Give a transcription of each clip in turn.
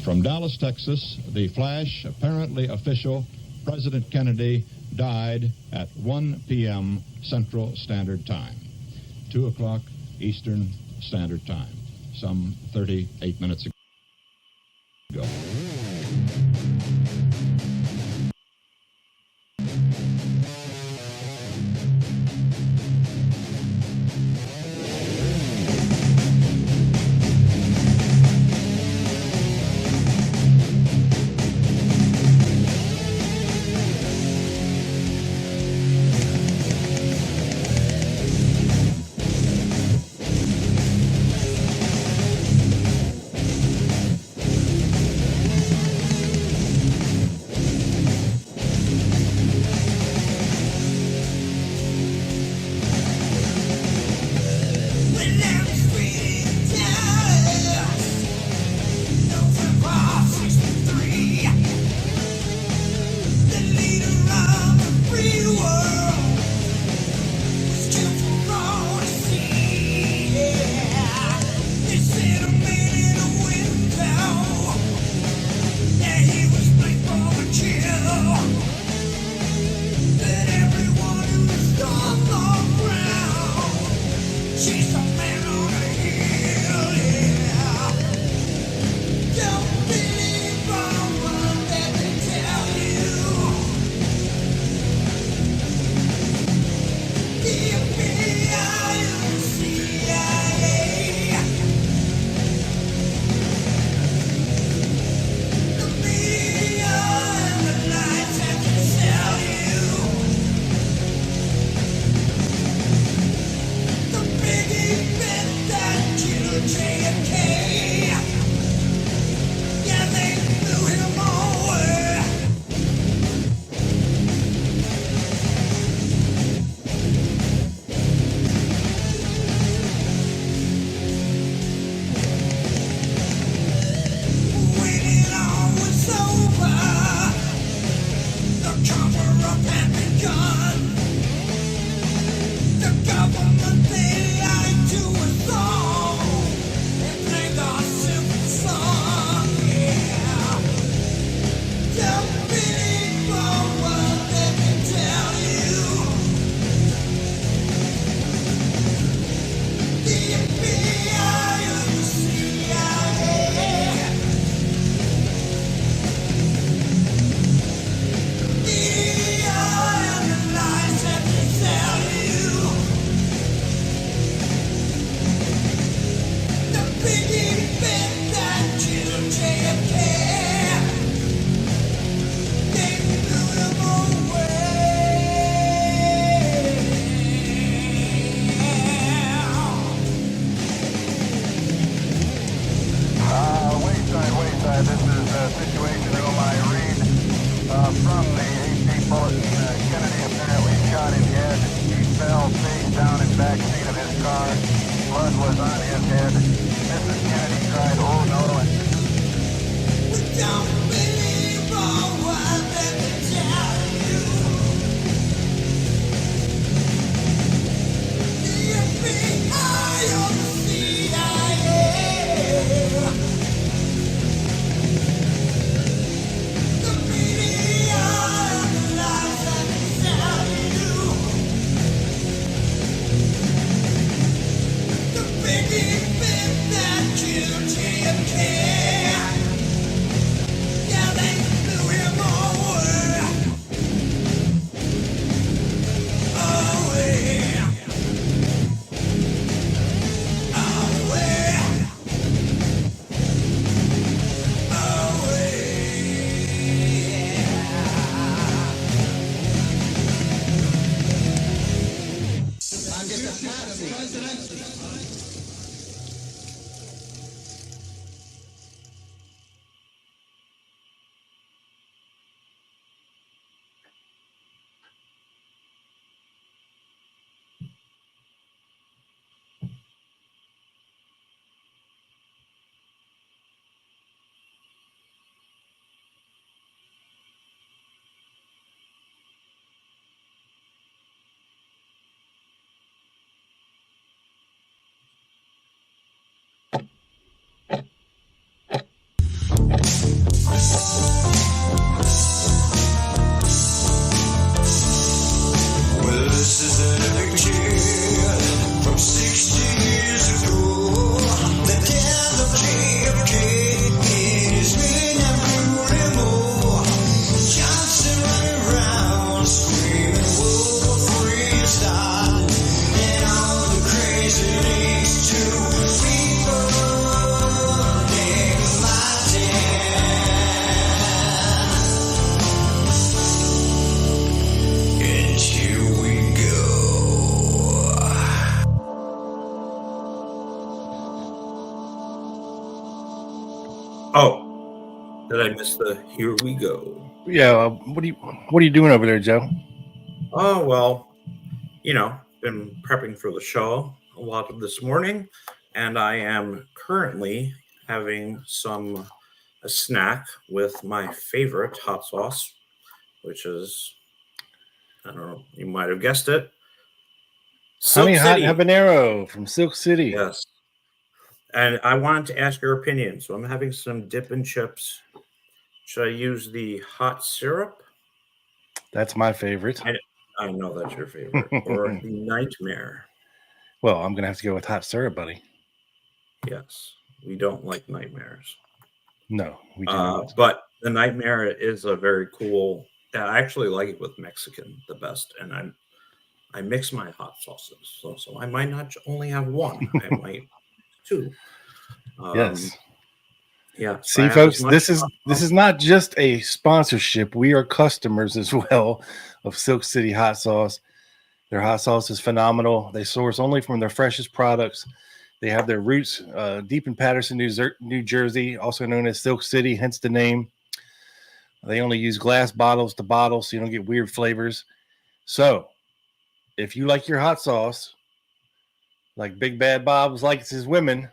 From Dallas, Texas, the flash, apparently official, President Kennedy died at 1 p.m. Central Standard Time, 2 o'clock Eastern Standard Time, some 38 minutes ago. Did I miss the here we go? Yeah, what are you doing over there, Joe? Oh, well, been prepping for the show a lot of this morning, and I am currently having a snack with my favorite hot sauce, which is, I don't know, you might have guessed it, Honey Silk Hot City. Habanero from Silk City. Yes. And I wanted to ask your opinion. So I'm having some dip and chips. Should I use the hot syrup? That's my favorite. I know that's your favorite. Or the nightmare? Well, I'm going to have to go with hot syrup, buddy. Yes. We don't like nightmares. No, we do not. But the nightmare is a very cool. I actually like it with Mexican the best, and I mix my hot sauces, so I might not only have one. I might two. Yes. Yes. See, folks, this is not just a sponsorship. We are customers as well of Silk City hot sauce. Their hot sauce is phenomenal. They source only from their freshest products. They have their roots deep in Patterson, New Jersey, also known as Silk City, hence the name. They only use glass bottles to bottle, so you don't get weird flavors. So, if you like your hot sauce, like Big Bad Bob's likes his women,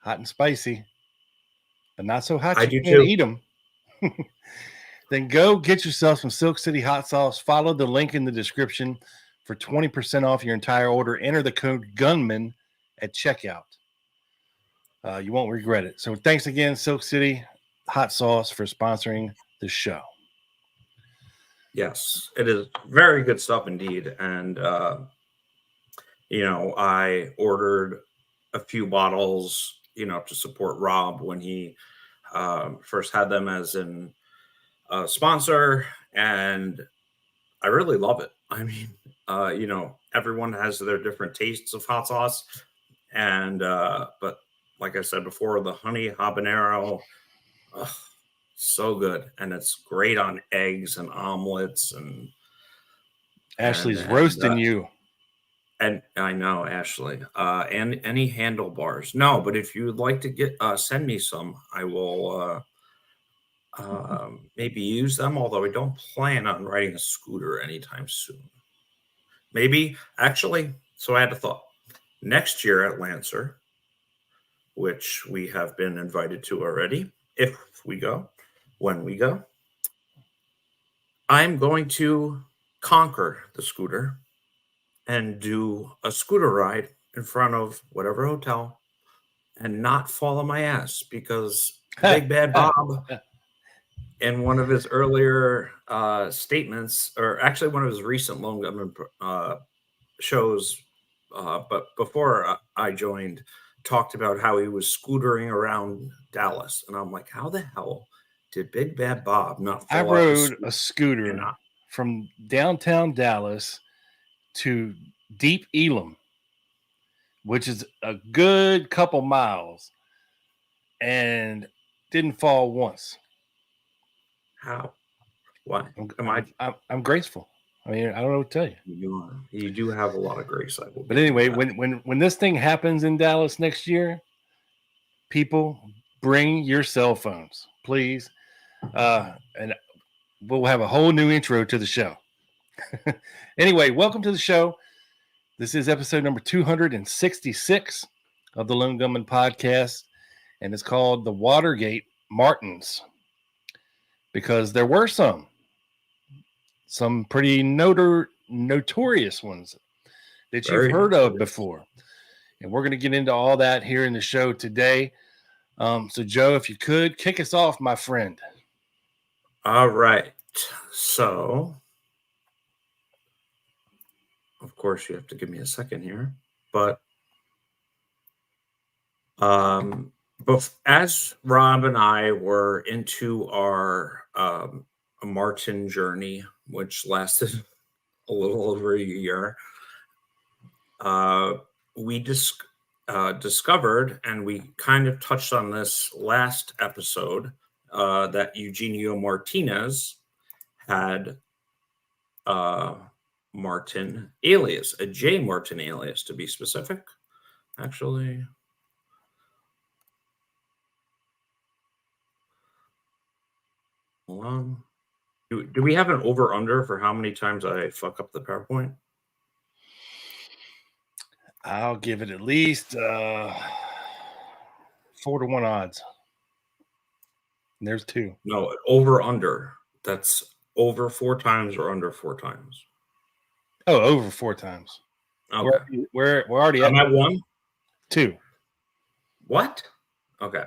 hot and spicy, but not so hot you can't eat them, then go get yourself some Silk City hot sauce. Follow the link in the description for 20% off your entire order. Enter the code GUNMAN at checkout. You won't regret it. So thanks again, Silk City hot sauce, for sponsoring the show. Yes, it is very good stuff indeed. And, I ordered a few bottles, to support Rob when he first had them as a sponsor. And I really love it. I mean, everyone has their different tastes of hot sauce. And, but like I said before, the honey habanero, so good. And it's great on eggs and omelets. And Ashley's roasting you. And I know, Ashley. And any handlebars. No, but if you would like to send me some, I will maybe use them, although I don't plan on riding a scooter anytime soon. Maybe, actually, so I had a thought. Next year at Lancer, which we have been invited to already, when we go, I'm going to conquer the scooter and do a scooter ride in front of whatever hotel and not fall on my ass, because Big Bad Bob, in one of his earlier statements, or actually one of his recent Lone Gunman shows, but before I joined, talked about how he was scootering around Dallas. And I'm like, how the hell did Big Bad Bob not fall I rode a scooter from downtown Dallas to Deep Elam, which is a good couple miles, and didn't fall once. How? Why? I'm graceful. I mean, I don't know what to tell you. You do have a lot of grace. But anyway, when this thing happens in Dallas next year, people, bring your cell phones, please, and we'll have a whole new intro to the show. Anyway, welcome to the show. This is episode number 266 of the Lone Gunman podcast, and it's called the Watergate Martins, because there were some pretty notorious ones that you've heard of before. And we're going to get into all that here in the show today. So, Joe, if you could, kick us off, my friend. All right. So, of course, you have to give me a second here. But as Rob and I were into our Martin journey, which lasted a little over a year, we discovered, and we kind of touched on this last episode, that Eugenio Martinez had Martin alias, a J Martin alias to be specific. Actually, Hold on. Do we have an over-under for how many times I fuck up the PowerPoint? I'll give it at least 4-1 odds. And there's 2. No, over-under. That's over 4 times or under 4 times. Oh, over 4 times. Okay. We're already Am I 1? 2. What? Okay.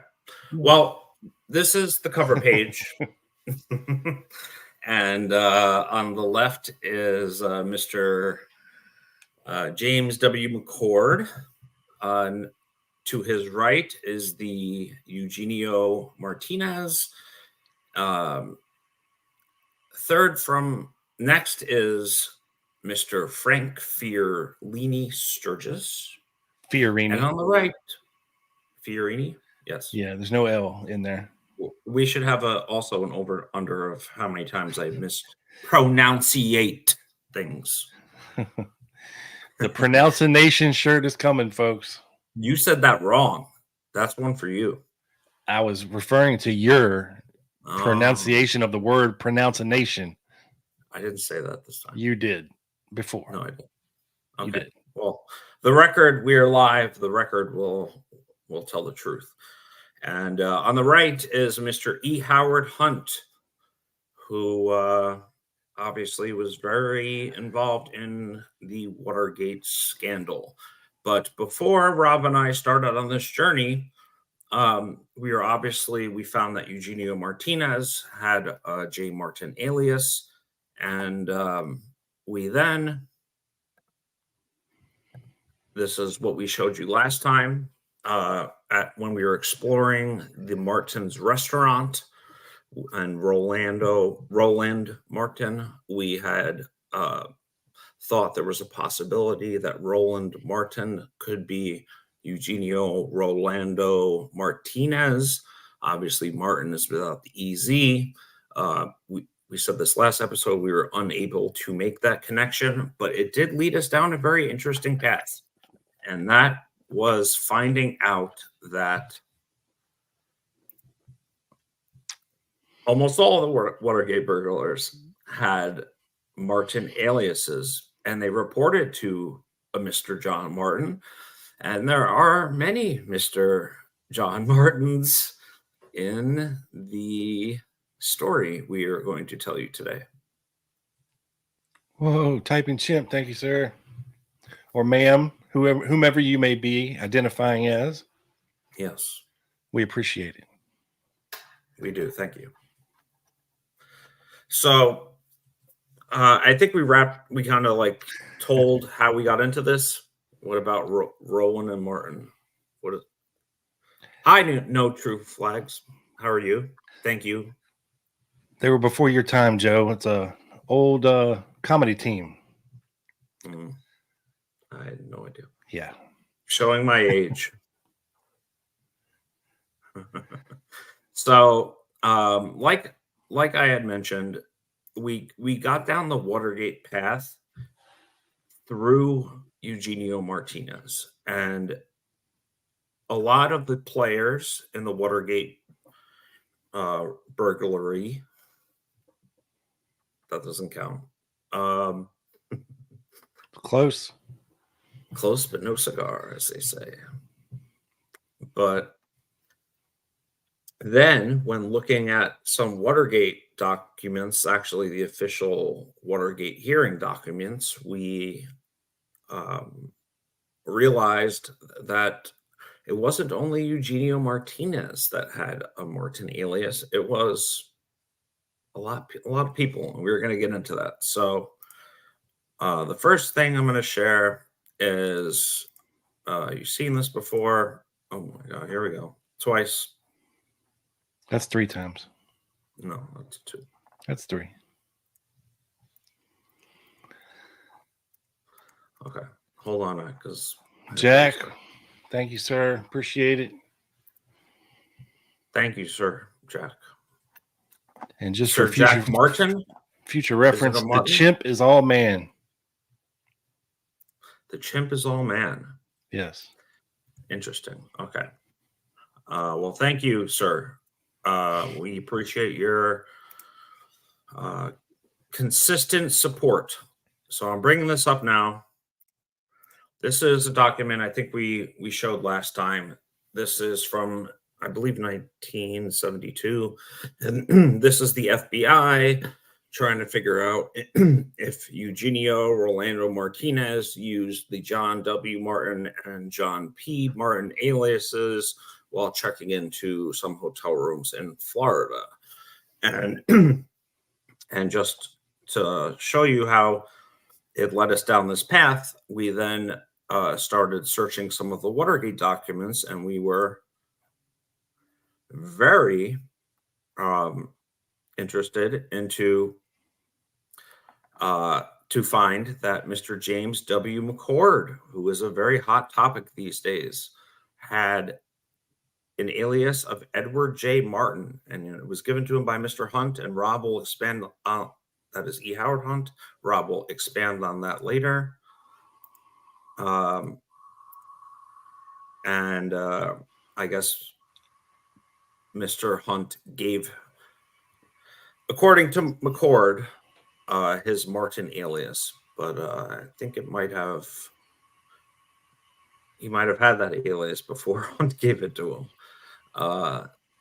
Well, this is the cover page. And on the left is Mr. James W. McCord. To his right is the Eugenio Martinez. Third from next is Mr. Frank Fiorini Sturgis. Fiorini. And on the right, Fiorini. Yes. Yeah, there's no L in there. We should have also an over under of how many times I mispronunciate things. The pronunciation shirt is coming, folks. You said that wrong. That's one for you. I was referring to your pronunciation of the word pronunciation. I didn't say that this time. You did before. No, I didn't. Okay. You did. Well, the record, we are live. The record will tell the truth. And on the right is Mr. E. Howard Hunt, who obviously was very involved in the Watergate scandal. But before Rob and I started on this journey, we found that Eugenio Martinez had a J. Martin alias. And this is what we showed you last time. When we were exploring the Martin's restaurant and Roland Martin, we had thought there was a possibility that Roland Martin could be Eugenio Rolando Martinez. Obviously, Martin is without the EZ. We said this last episode, we were unable to make that connection, but it did lead us down a very interesting path. And that was finding out that almost all of the Watergate burglars had Martin aliases, and they reported to a Mr. John Martin. And there are many Mr. John Martins in the story we are going to tell you today. Whoa, typing chimp. Thank you, sir. Or ma'am, whomever you may be identifying as. Yes. We appreciate it. We do. Thank you. So I think we kind of like told how we got into this. What about Rowan and Martin? Hi, no true flags. How are you? Thank you. They were before your time, Joe. It's a old comedy team. I had no idea. Yeah. Showing my age. So, like I had mentioned, we got down the Watergate path through Eugenio Martinez, and a lot of the players in the Watergate burglary, that doesn't count. Close, but no cigar, as they say. But then when looking at some Watergate documents, actually the official Watergate hearing documents, we realized that it wasn't only Eugenio Martinez that had a Martin alias. It was a lot of people, and we were going to get into that. So the first thing I'm going to share is you've seen this before. Oh my God, here we go. Twice. That's 3 times. No, that's 2. That's 3. Okay, hold on, because Jack, thank you, sir. Appreciate it. Thank you, sir, Jack. And just Sir for future, Jack Martin, future reference, the chimp is all man. The chimp is all man. Yes. Interesting. Okay. Well, thank you, sir. We appreciate your consistent support. So I'm bringing this up now. This is a document I think we showed last time. This is from, I believe, 1972. And this is the FBI trying to figure out if Eugenio Rolando Martinez used the John W. Martin and John P. Martin aliases while checking into some hotel rooms in Florida. And and just to show you how it led us down this path, we then started searching some of the Watergate documents, and we were very interested into to find that Mr. James W. McCord, who is a very hot topic these days, had an alias of Edward J. Martin, and it was given to him by Mr. Hunt, and Rob will expand on that. Is E. Howard Hunt. Rob will expand on that later. I guess Mr. Hunt gave, according to McCord, his Martin alias, but I think he might have had that alias before Hunt gave it to him.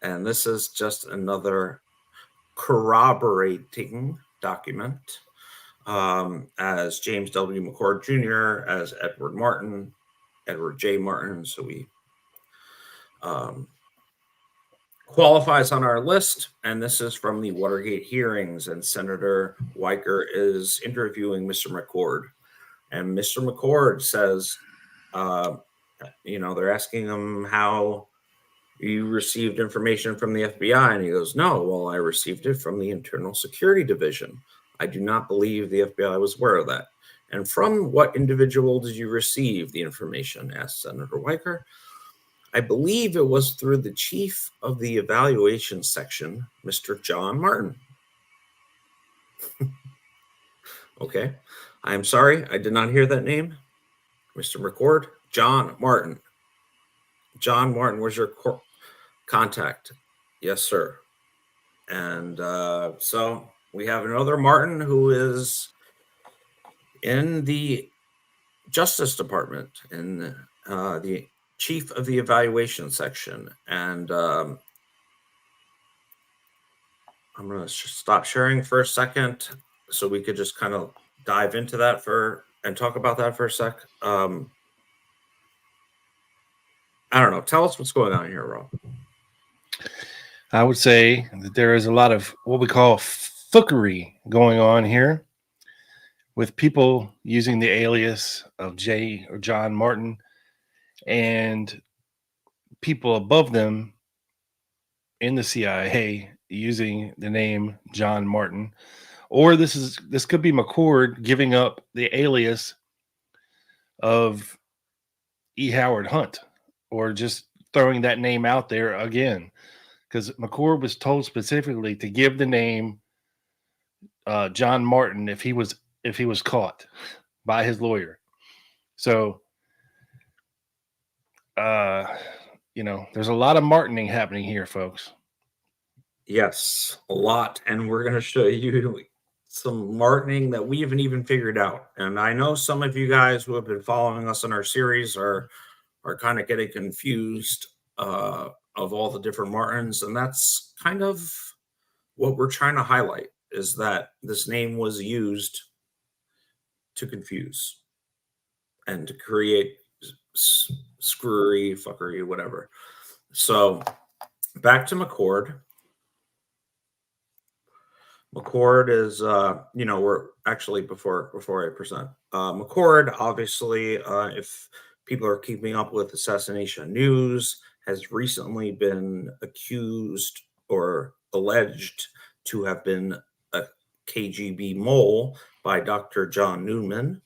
And this is just another corroborating document, as James W. McCord Jr., as Edward J. Martin. So we qualifies on our list, and this is from the Watergate hearings, and Senator Weicker is interviewing Mr. McCord, and Mr. McCord says, they're asking him how you received information from the FBI, and he goes, no, well, I received it from the Internal Security Division. I do not believe the FBI was aware of that. And from what individual did you receive the information? Asked Senator Weicker. I believe it was through the chief of the evaluation section, Mr. John Martin. Okay. I'm sorry, I did not hear that name. Mr. McCord, John Martin. John Martin was your contact. Yes, sir. And so we have another Martin who is in the Justice Department, in the chief of the evaluation section. And I'm going to stop sharing for a second so we could just kind of dive into that and talk about that for a sec. I don't know. Tell us what's going on here, Rob. I would say that there is a lot of what we call fuckery going on here, with people using the alias of J or John Martin and people above them in the CIA using the name John Martin. Or this could be McCord giving up the alias of E. Howard Hunt, or just throwing that name out there again, because McCord was told specifically to give the name John Martin if he was caught by his lawyer. So there's a lot of Martining happening here, folks. Yes, a lot. And we're going to show you some Martining that we haven't even figured out. And I know some of you guys who have been following us in our series are kind of getting confused of all the different Martins. And that's kind of what we're trying to highlight, is that this name was used to confuse and to create screwery, fuckery, whatever. So back to McCord. McCord is, we're actually, before I present, McCord, obviously, if people are keeping up with assassination news, has recently been accused or alleged to have been a KGB mole by Dr. John Newman,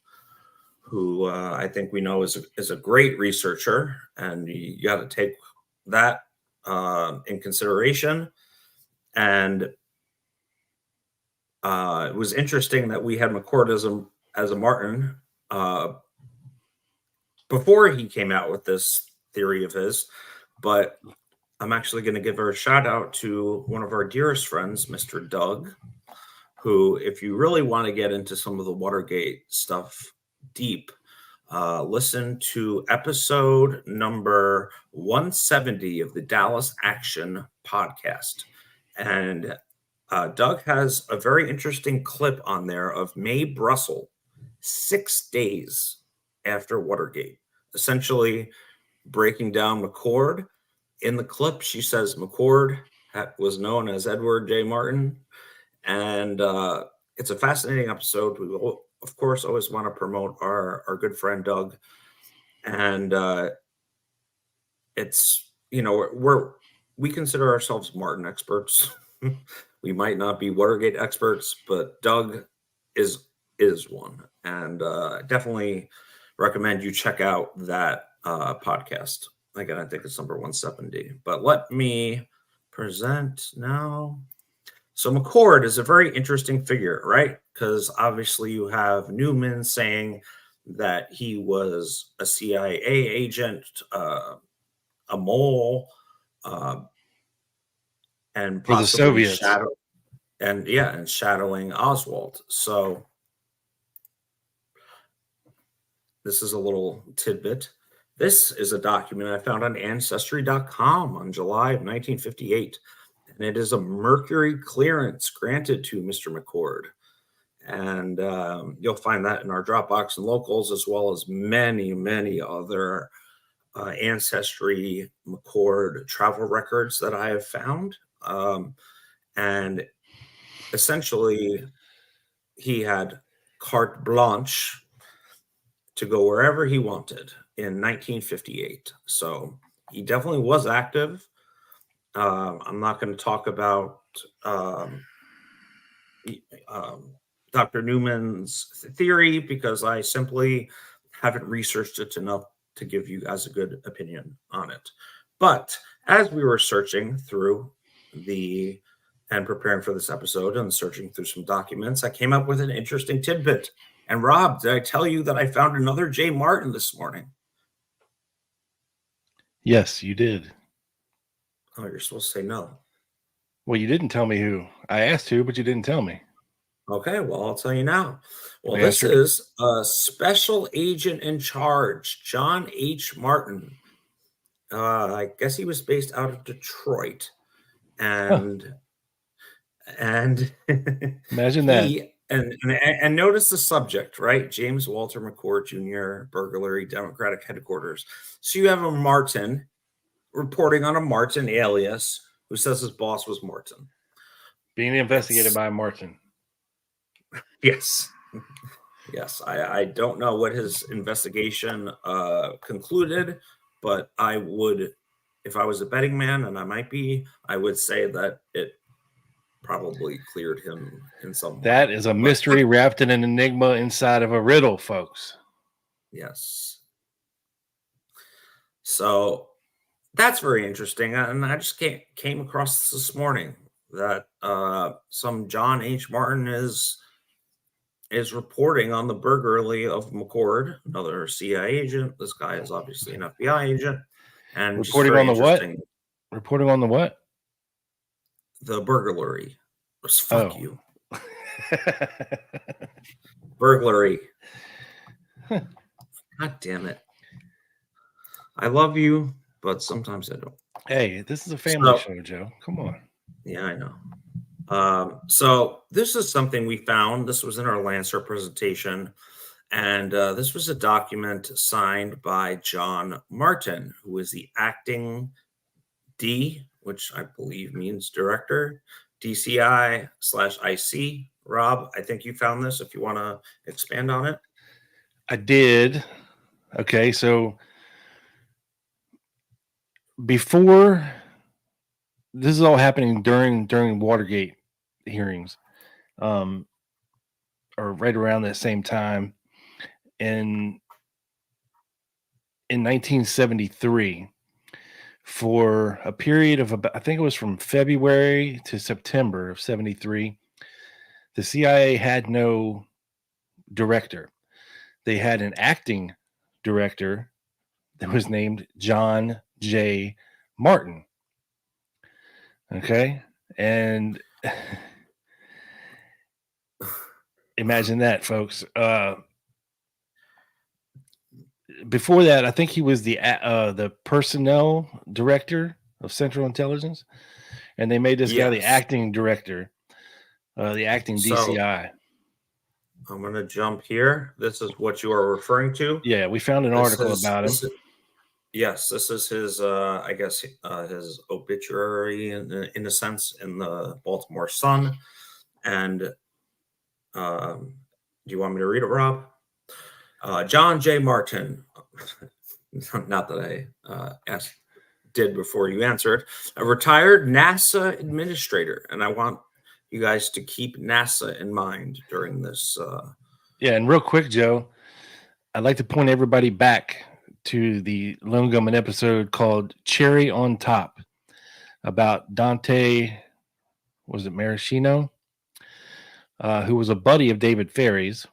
who I think we know is a great researcher, and you got to take that in consideration. And it was interesting that we had McCord as a Martin before he came out with this theory of his, but I'm actually going to give a shout out to one of our dearest friends, Mr. Doug, who, if you really want to get into some of the Watergate stuff deep, listen to episode number 170 of the Dallas Action podcast. And Doug has a very interesting clip on there of Mae Brussel 6 days after Watergate, essentially breaking down McCord. In the clip, she says McCord was known as Edward J. Martin. And it's a fascinating episode. We will, of course, always want to promote our good friend Doug. And it's, you know, we consider ourselves Martin experts. We might not be Watergate experts, but Doug is one. And definitely recommend you check out that podcast. Again, I think it's number 170. But let me present now. So McCord is a very interesting figure, right? Because obviously you have Newman saying that he was a CIA agent, a mole, and For the possibly Soviets. shadowing Oswald. So this is a little tidbit. This is a document I found on Ancestry.com on July of 1958. And it is a Mercury clearance granted to Mr. McCord. And you'll find that in our Dropbox and locals, as well as many, many other Ancestry McCord travel records that I have found. And essentially, he had carte blanche to go wherever he wanted in 1958. So he definitely was active. I'm not going to talk about Dr. Newman's theory because I simply haven't researched it enough to give you guys a good opinion on it. But as we were searching through and preparing for this episode and searching through some documents, I came up with an interesting tidbit. And Rob, did I tell you that I found another J. Martin this morning? Yes, you did. Oh, you're supposed to say no. Well, you didn't tell me who. I asked who, but you didn't tell me. Okay, well, I'll tell you now. Well, this is a special agent in charge, John H. Martin. I guess he was based out of Detroit. And imagine that. And notice the subject, right? James Walter McCord Jr., burglary, Democratic headquarters. So you have a Martin reporting on a Martin alias who says his boss was Martin. Being investigated by Martin. Yes. Yes. I don't know what his investigation concluded, but I would, if I was a betting man, and I might be, I would say that it probably cleared him in some way. That is a mystery wrapped in an enigma inside of a riddle, folks. Yes. So that's very interesting. And I just came across this morning that some John H. Martin is reporting on the burglary of McCord, another CIA agent. This guy is obviously an FBI agent. And reporting on the what? Reporting on the what? The burglary. Fuck you. Burglary. God damn it. I love you, but sometimes I don't. Hey, this is a family show, Joe. Come on. Yeah, I know. So this is something we found. This was in our Lancer presentation. And this was a document signed by John Martin, who is the acting D, which I believe means director, DCI/IC. Rob, I think you found this if you want to expand on it. I did. Okay, so before this is all happening during Watergate hearings, or right around that same time, in 1973, for a period of about, I think it was from February to September of 73, the CIA had no director. They had an acting director that was named John J. Martin. Okay. And Imagine that, folks. Before that, I think he was the personnel director of Central Intelligence, and they made this guy the Yes. acting director, the acting So DCI. I'm going to jump here. This is what you are referring to. Yeah, we found an article about him. Yes, this is his, I guess, his obituary in a sense in the Baltimore Sun. And do you want me to read it, Rob? John J. Martin, not that I did before you answered, a retired NASA administrator. And I want you guys to keep NASA in mind during this. Yeah, and real quick, Joe, I'd like to point everybody back to the Lone Gunman episode called Cherry on Top about Dante, was it Maraschino, who was a buddy of David Ferry's,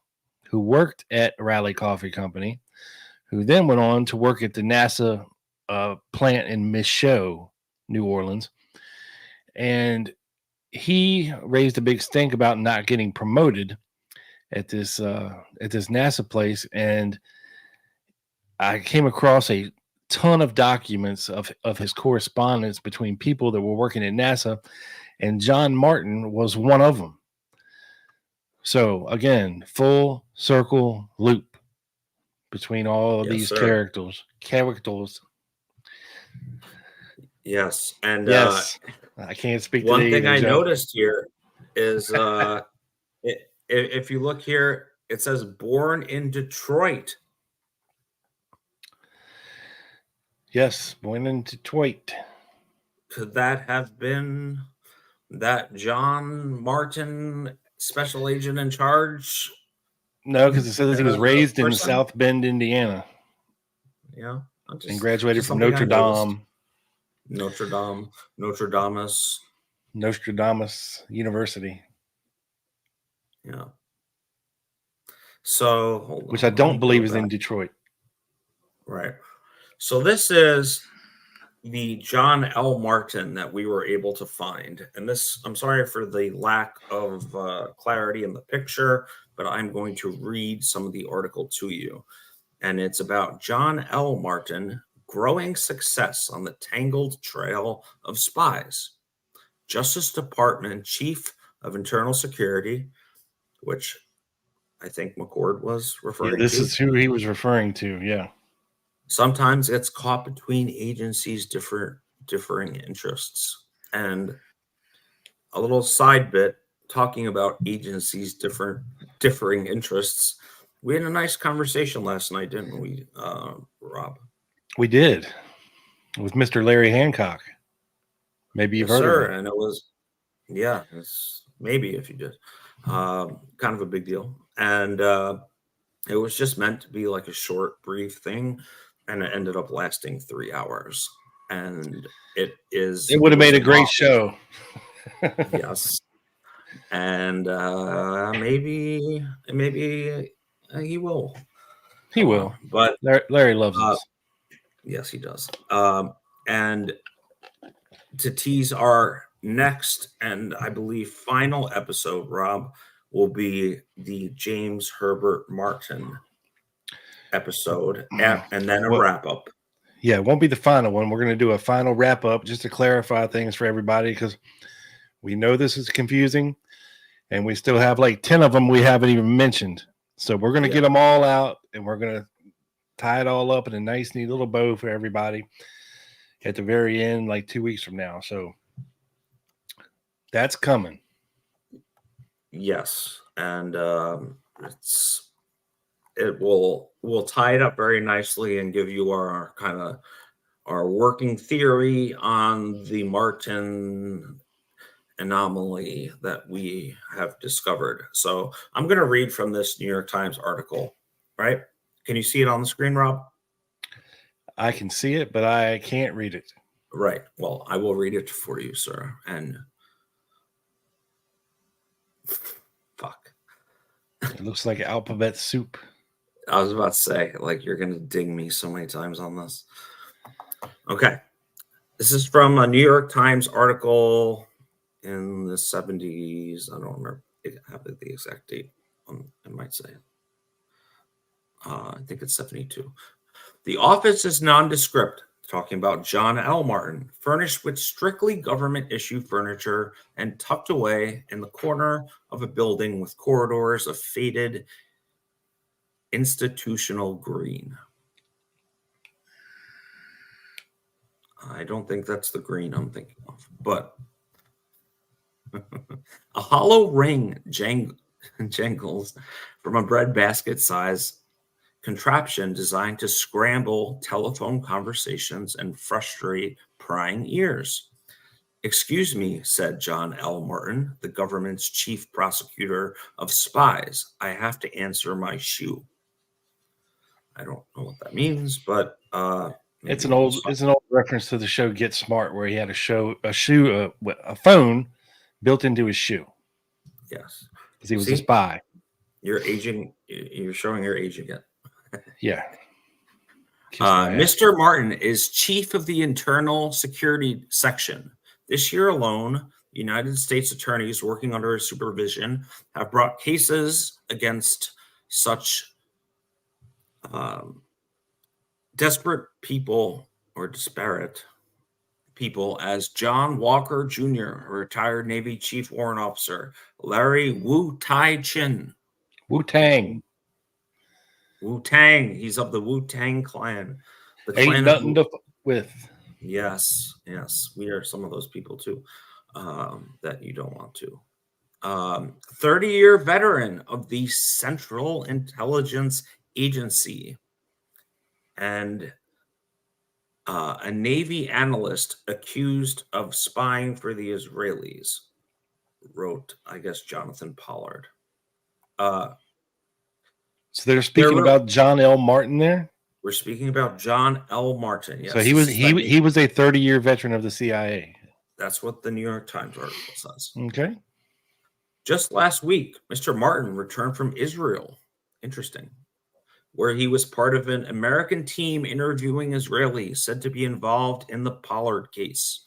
who worked at Raleigh Coffee Company, who then went on to work at the NASA plant in Michaud, New Orleans. And he raised a big stink about not getting promoted at this NASA place. And I came across a ton of documents of his correspondence between people that were working at NASA, and John Martin was one of them. So again, full circle loop between all of these characters. Yes, and yes, I can't speak. One thing I noticed here is if you look here, it says born in Detroit. Yes, born in Detroit. Could that have been that John Martin, special agent in charge? No, because it says he was raised in South Bend, Indiana. Yeah. And graduated from Notre Dame. Nostradamus University. Yeah. So, which I don't believe is in Detroit. Right. So this is the John L. Martin that we were able to find. And this, I'm sorry for the lack of clarity in the picture, but I'm going to read some of the article to you. And it's about John L. Martin, growing success on the tangled trail of spies. Justice Department Chief of Internal Security, which I think McCord was referring to. This is who he was referring to, yeah. Sometimes it's caught between agencies' differing interests. And a little side bit, talking about agencies' differing interests. We had a nice conversation last night, didn't we, Rob? We did, with Mr. Larry Hancock. Maybe you've heard of him. And it was, maybe if you did. Kind of a big deal. And it was just meant to be like a short, brief thing. And it ended up lasting 3 hours. And it would have made a great show. Yes. And maybe he will. He will. But Larry loves us. Yes, he does. And to tease our next and I believe final episode, Rob, will be the James Herbert Martin episode, and then a wrap up. Yeah, it won't be the final one. We're going to do a final wrap up just to clarify things for everybody, because we know this is confusing and we still have like 10 of them we haven't even mentioned. So we're going to get them all out and we're going to tie it all up in a nice, neat little bow for everybody at the very end, like 2 weeks from now. So that's coming. Yes. And we'll tie it up very nicely and give you our kind of our working theory on the Martin anomaly that we have discovered. So I'm going to read from this New York Times article, right? Can you see it on the screen, Rob? I can see it, but I can't read it. Right. Well, I will read it for you, sir. And fuck. It looks like alphabet soup. I was about to say, like, you're going to ding me so many times on this. Okay. This is from a New York Times article in the 70s. I don't remember the exact date. I might say. I think it's 72. The office is nondescript, talking about John L. Martin, furnished with strictly government-issue furniture and tucked away in the corner of a building with corridors of faded institutional green. I don't think that's the green I'm thinking of, but a hollow ring jangles from a breadbasket size contraption designed to scramble telephone conversations and frustrate prying ears. "Excuse me," said John L. Martin, the government's chief prosecutor of spies. "I have to answer my shoe." I don't know what that means, but it's an old reference to the show Get Smart, where he had a phone built into his shoe. Yes, because he was a spy. You're aging. You're showing your age again. Yeah. Mr. Martin is chief of the internal security section. This year alone, United States attorneys working under his supervision have brought cases against such desperate people or disparate people as John Walker Jr., a retired Navy Chief Warrant Officer, Larry Wu Tai Chin. Wu-Tang. Wu-Tang. He's of the Wu-Tang clan. The Ain't clan nothing to with. Yes. We are some of those people too, that you don't want to. 30-year veteran of the Central Intelligence Agency and a Navy analyst accused of spying for the Israelis, wrote, I guess, Jonathan Pollard. So they're speaking about John L. Martin there? We're speaking about John L. Martin. Yes. So he was a 30-year veteran of the CIA. That's what the New York Times article says. Okay. Just last week, Mr. Martin returned from Israel. Interesting. Where he was part of an American team interviewing Israelis said to be involved in the Pollard case.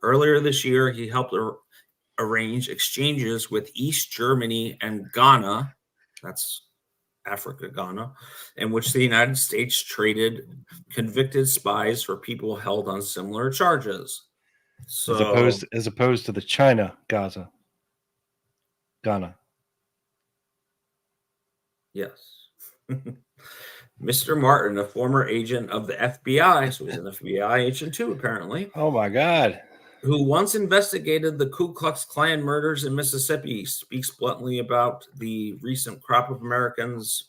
Earlier this year, he helped arrange exchanges with East Germany and Ghana. That's Africa, Ghana, in which the United States traded convicted spies for people held on similar charges. So, as opposed to the China, Ghana. Yes. Mr. Martin, a former agent of the FBI, so he's an FBI agent too, apparently. Oh my God. Who once investigated the Ku Klux Klan murders in Mississippi, speaks bluntly about the recent crop of Americans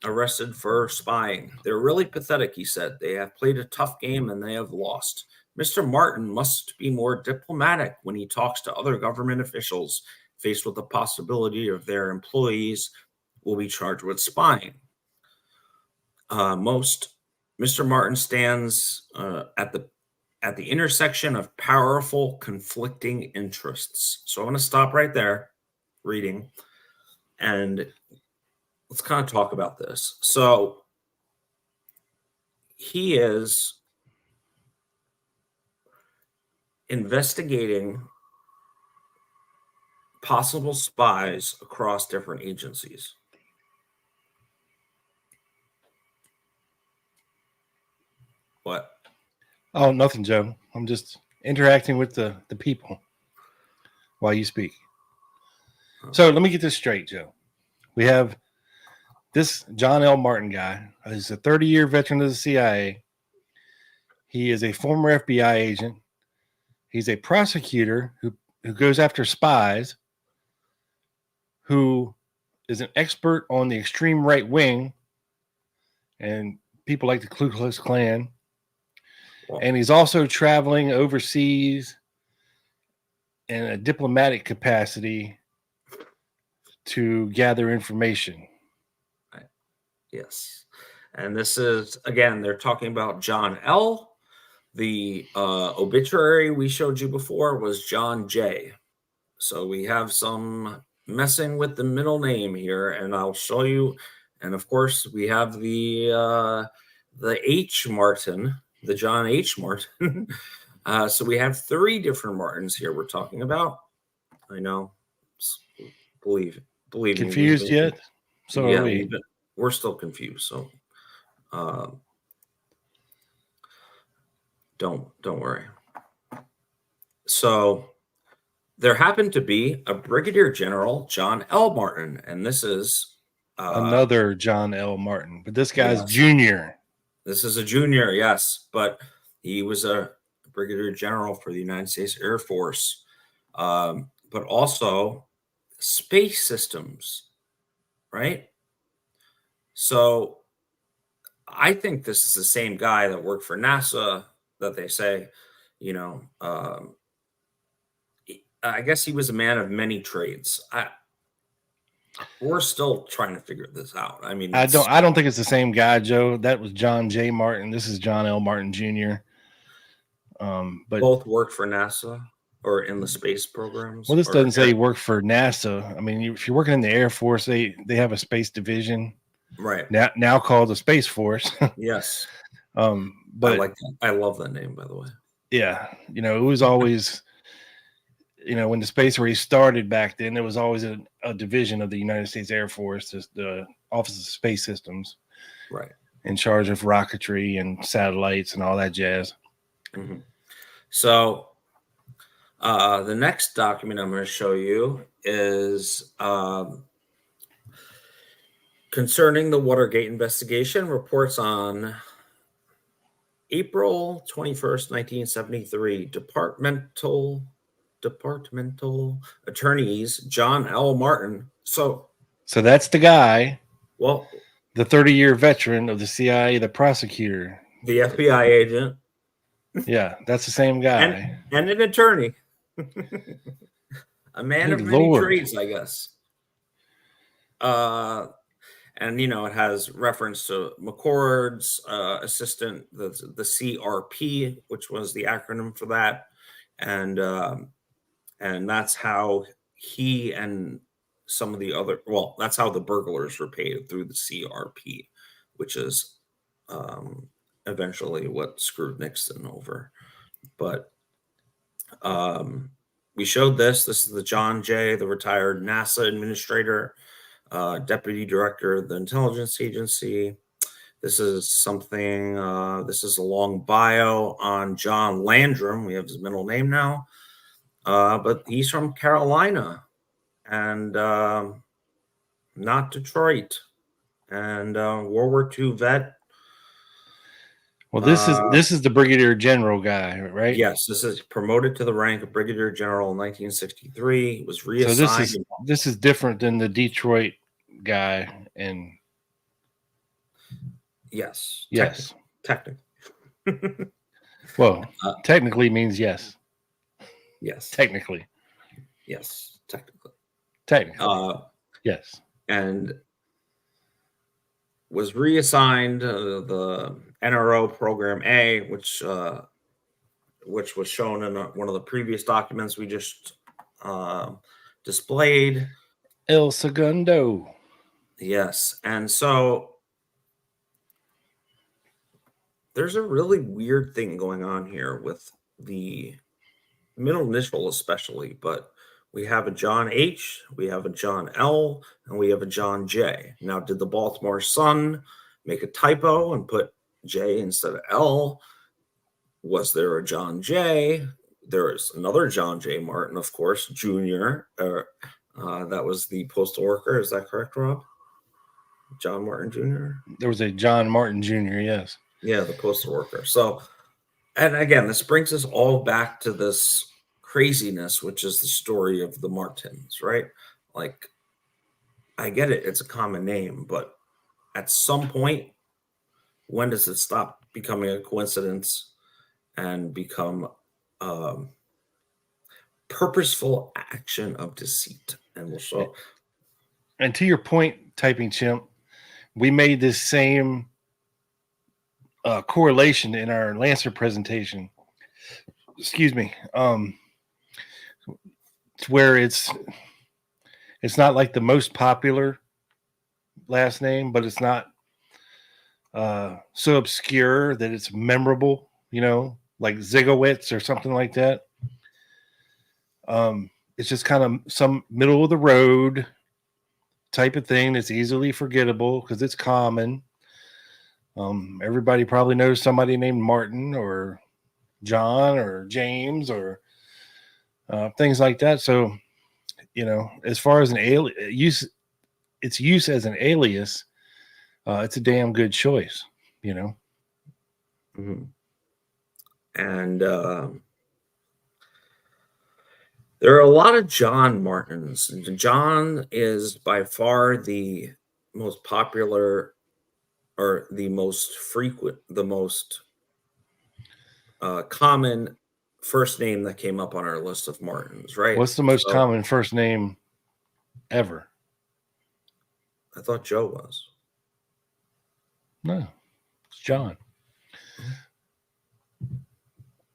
arrested for spying. "They're really pathetic," he said. "They have played a tough game and they have lost. Mr. Martin must be more diplomatic when he talks to other government officials faced with the possibility of their employees will be charged with spying." Mr. Martin stands at the intersection of powerful conflicting interests. So I'm going to stop right there reading and let's kind of talk about this. So he is investigating possible spies across different agencies. What? Oh, nothing, Joe. I'm just interacting with the people while you speak. So let me get this straight, Joe. We have this John L. Martin guy. He's a 30-year veteran of the CIA. He is a former FBI agent. He's a prosecutor who goes after spies, who is an expert on the extreme right wing and people like the Ku Klux Klan. Wow. And he's also traveling overseas in a diplomatic capacity to gather information. Yes. And this is, again, they're talking about John L. The obituary we showed you before was John J. So we have some messing with the middle name here, and I'll show you. And of course, we have the H. Martin, the John H. Martin. So we have 3 different Martins here we're talking about. I know. Believe Believe me, Confused yet? So yeah, are we. we're still confused. So don't worry. So there happened to be a Brigadier General John L. Martin, and this is Another John L. Martin, but this guy's yes. junior. This is a junior, yes, but he was a Brigadier General for the United States Air Force, but also space systems, right? So I think this is the same guy that worked for NASA that they say, you know, I guess he was a man of many trades. We're still trying to figure this out. I mean, I don't think it's the same guy, Joe. That was John J. Martin. This is John L. Martin Jr. But both worked for NASA or in the space programs. Well, this doesn't say he worked for NASA. I mean, if you're working in the Air Force, they have a space division, right? Now called the Space Force. Yes. But I like that. I love that name, by the way. Yeah, it was always, when the Space Race started back then, there was always a division of the United States Air Force, the Office of Space Systems, right, in charge of rocketry and satellites and all that jazz. Mm-hmm. So the next document I'm going to show you is concerning the Watergate investigation. Reports on April 21st, 1973. Departmental attorneys John L. Martin. So that's the guy. Well, the 30-year veteran of the CIA, the prosecutor, the FBI agent. Yeah, that's the same guy. And an attorney. A man of many trades, I guess. And it has reference to McCord's assistant, the CRP, which was the acronym for that, and that's how he and some of the other, that's how the burglars were paid, through the CRP, which is eventually what screwed Nixon over. But we showed this. This is the John Jay, the retired NASA administrator, deputy director of the intelligence agency. This is something, this is a long bio on John Landrum. We have his middle name now, but he's from Carolina and not Detroit, and World War II vet. Well, this is the Brigadier General guy, right? Yes, this is promoted to the rank of Brigadier General in 1963. Was reassigned. So this is different than the Detroit guy, and yes, technically. Well, technically means yes. Yes, technically. Yes, technically. Yes, and was reassigned the NRO Program A, which was shown in one of the previous documents we just displayed. El Segundo. Yes, and so there's a really weird thing going on here with the middle initial especially, but we have a John H, we have a John L, and we have a John J. Now, did the Baltimore Sun make a typo and put J instead of L? Was there a John J? There is another John J. Martin, of course, Jr. That was the postal worker. Is that correct, Rob? John Martin Jr.? There was a John Martin Jr., yes. Yeah, the postal worker. So, and again, this brings us all back to this craziness, which is the story of the Martins, right? Like, I get it, it's a common name, but at some point, when does it stop becoming a coincidence and become purposeful action of deceit? And we'll show. And to your point, Typing Chimp, we made this same correlation in our Lancer presentation. Excuse me. Where it's not like the most popular last name, but it's not so obscure that it's memorable, like Zigowitz or something like that. It's just kind of some middle of the road type of thing that's easily forgettable because it's common. Everybody probably knows somebody named Martin or John or James or things like that. So, as far as its use as an alias, it's a damn good choice, Mm-hmm. And there are a lot of John Martins. John is by far the most popular or the most frequent, the most common first name that came up on our list of Martins, right? What's the most common first name ever? I thought Joe was. No, it's John.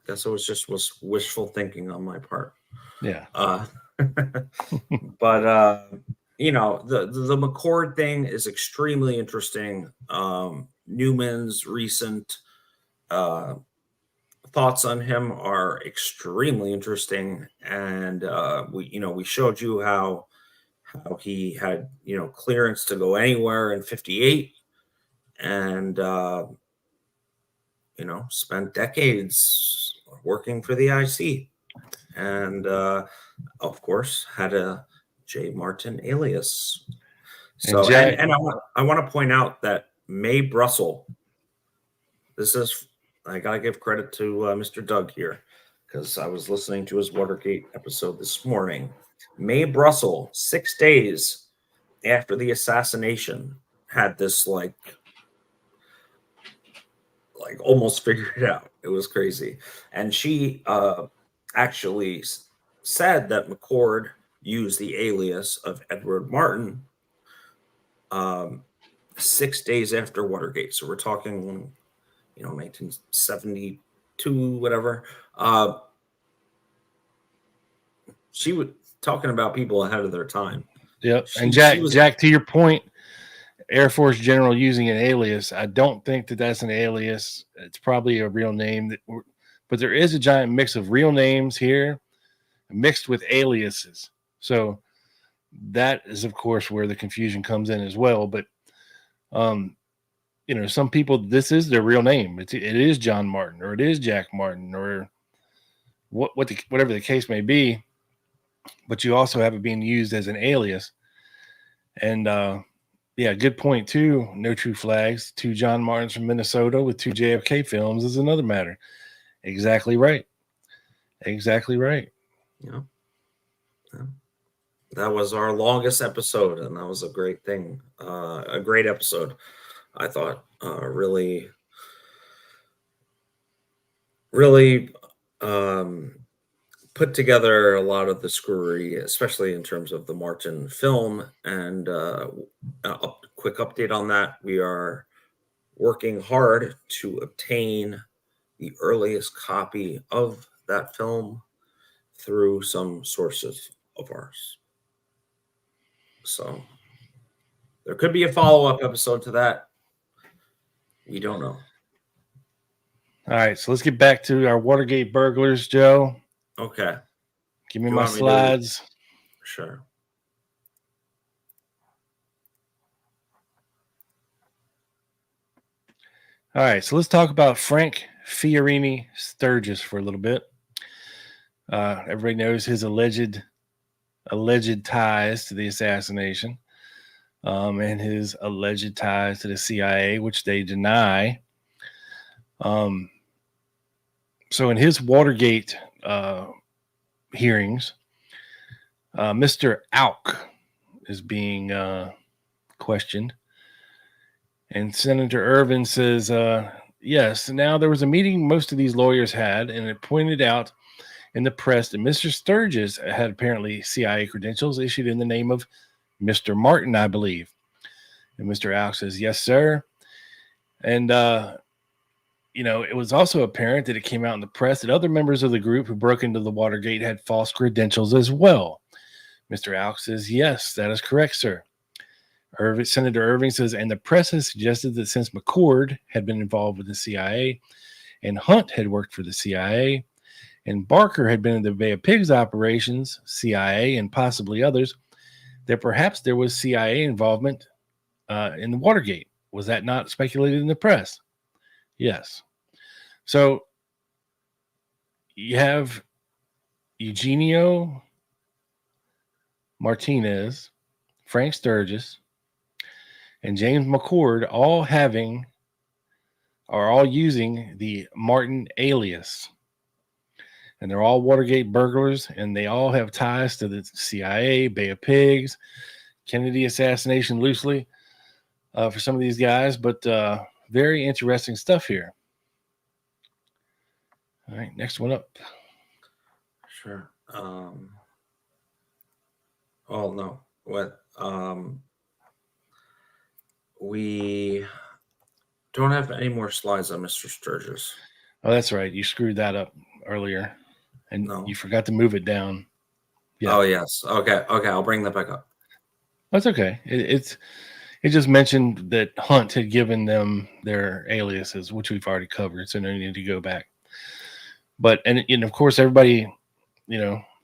Guess it was wishful thinking on my part. Yeah. But the McCord thing is extremely interesting. Newman's recent thoughts on him are extremely interesting, and we showed you how he had clearance to go anywhere in 58, and spent decades working for the IC, and of course had a J. Martin alias. So and I want to point out that Mae Brussel. I gotta give credit to Mr. Doug here because I was listening to his Watergate episode this morning. Mae Brussel, 6 days after the assassination, had this like almost figured it out. It was crazy. And she actually said that McCord used the alias of Edward Martin 6 days after Watergate. So we're talking, 1972, whatever. She was talking about people ahead of their time. Yep. And Jack, to your point, Air Force general using an alias, I don't think that's an alias. It's probably a real name, but there is a giant mix of real names here mixed with aliases. So that is, of course, where the confusion comes in as well. But, some people, this is their real name. It is John Martin, or it is Jack Martin, or whatever the case may be. But you also have it being used as an alias. And, yeah, good point too. No true flags. 2 John Martins from Minnesota with 2 JFK films is another matter. Exactly right. Exactly right. Yeah. That was our longest episode, and that was a great thing. A great episode, I thought. Really put together a lot of the screwery, especially in terms of the Martin film. And a quick update on that. We are working hard to obtain the earliest copy of that film through some sources of ours. So there could be a follow-up episode to that. We don't know. All right, so let's get back to our Watergate burglars, Joe. Okay. Give me my slides. Sure. All right, so let's talk about Frank Fiorini Sturgis for a little bit. Everybody knows his alleged ties to the assassination, and his alleged ties to the CIA, which they deny. So in his Watergate hearings, Mr. Auk is being questioned. And Senator Irvin says, yes, now there was a meeting most of these lawyers had, and it pointed out in the press that Mr. Sturgis had apparently CIA credentials issued in the name of Mr. Martin, I believe. And Mr. Auk says, yes, sir. And, it was also apparent that it came out in the press that other members of the group who broke into the Watergate had false credentials as well. Mr. Auk says, yes, that is correct, sir. Senator Irving says, and the press has suggested that since McCord had been involved with the CIA and Hunt had worked for the CIA and Barker had been in the Bay of Pigs operations, CIA, and possibly others, that perhaps there was CIA involvement in the Watergate. Was that not speculated in the press? Yes. So you have Eugenio Martinez, Frank Sturgis, and James McCord all using the Martin alias. And they're all Watergate burglars, and they all have ties to the CIA, Bay of Pigs, Kennedy assassination loosely for some of these guys, but very interesting stuff here. All right, next one up. Sure. Oh no. What? We don't have any more slides on Mr. Sturgis. Oh, that's right. You screwed that up earlier, and No. you forgot to move it down. Yeah. Oh yes. Okay. I'll bring that back up. That's okay. It just mentioned that Hunt had given them their aliases, which we've already covered, so no need to go back. But and of course, everybody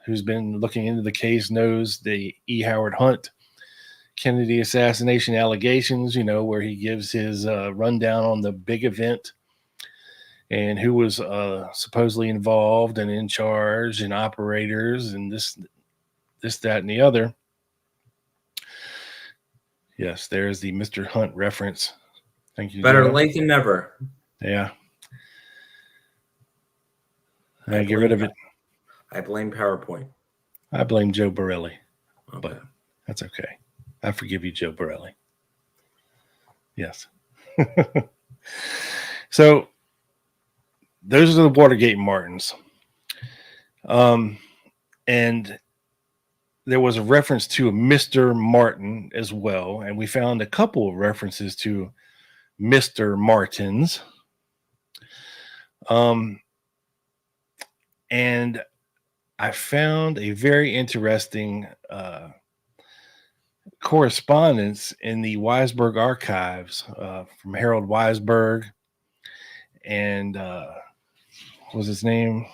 who's been looking into the case knows the E. Howard Hunt Kennedy assassination allegations. Where he gives his rundown on the big event and who was supposedly involved and in charge and operators and this, that, and the other. Yes, there's the Mr. Hunt reference. Thank you. Better late than never. Yeah. I get rid of it. I blame PowerPoint. I blame Joe Borelli. Okay. But that's okay. I forgive you, Joe Borelli. Yes. So those are the Watergate Martins. And there was a reference to a Mr. Martin as well. And we found a couple of references to Mr. Martins. And I found a very interesting correspondence in the Weisberg archives from Harold Weisberg and what was his name?